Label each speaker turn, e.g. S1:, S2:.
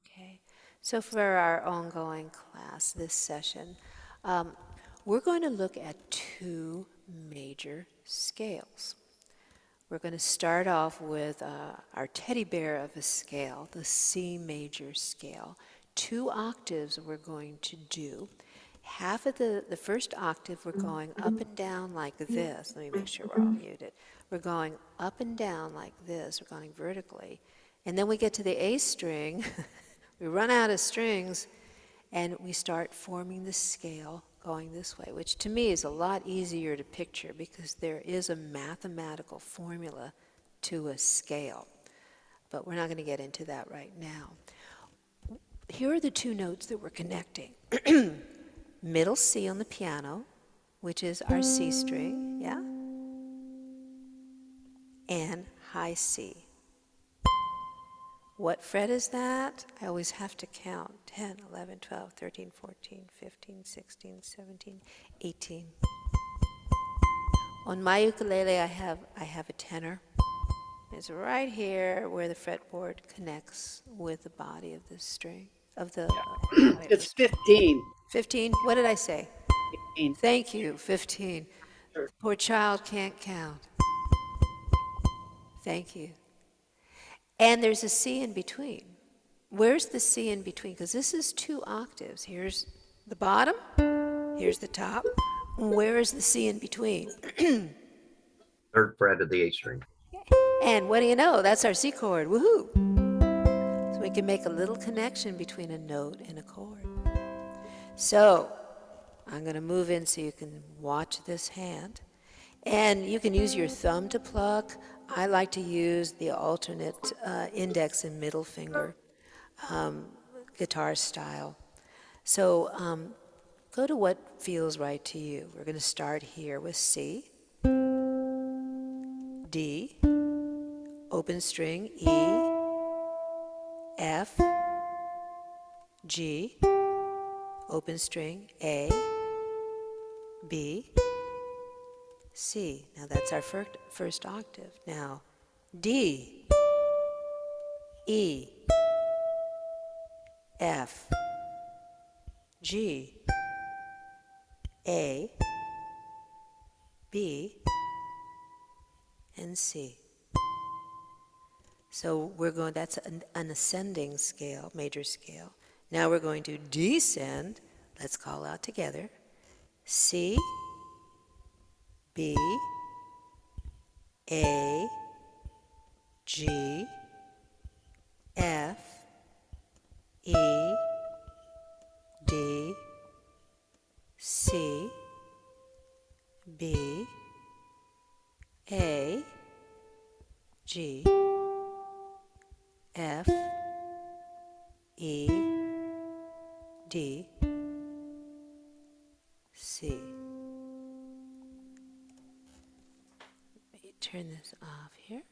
S1: Okay, so for our ongoing class, this session, um, we're going to look at two major scales. We're going to start off with our teddy bear of a scale, the C major scale. 2 octaves we're going to do. Half of the first octave we're going up and down like this. Let me make sure we're all muted. We're going up and down like this. We're going vertically. And then we get to the A string. We run out of strings and we start forming the scale going this way, which to me is a lot easier to picture because there is a mathematical formula to a scale. But we're not going to get into that right now. Here are the 2 notes that we're connecting. Middle C on the piano, which is our C string, yeah? And high C. What fret is that? I always have to count. 10, 11, 12, 13, 14, 15, 16, 17, 18. On my ukulele, I have a tenor. It's right here where the fretboard connects with the body of the string, of the body of
S2: It's
S1: the
S2: 15.
S1: 15? What did I say?
S2: 15.
S1: Thank you, 15.
S2: Sure.
S1: Poor child can't count. Thank you. And there's a C in between. Where's the C in between? Because this is 2 octaves. Here's the bottom, here's the top. Where is the C in between?
S3: 3rd fret of the A string.
S1: And what do you know? That's our C chord. Woohoo! So we can make a little connection between a note and a chord. So I'm going to move in so you can watch this hand. And you can use your thumb to pluck. I like to use the alternate index and middle finger, guitar style. So go to what feels right to you. We're going to start here with C, D, open string, E, F, G, open string, A, B, C. Now that's our first octave. Now D, E, F, G, A, B, and C. So we're going, that's an ascending scale, major scale. Now we're going to descend. Let's call out together. C, B, A, G, F, E, D, C, B, A, G, F, E, D, C. Let me turn this off here.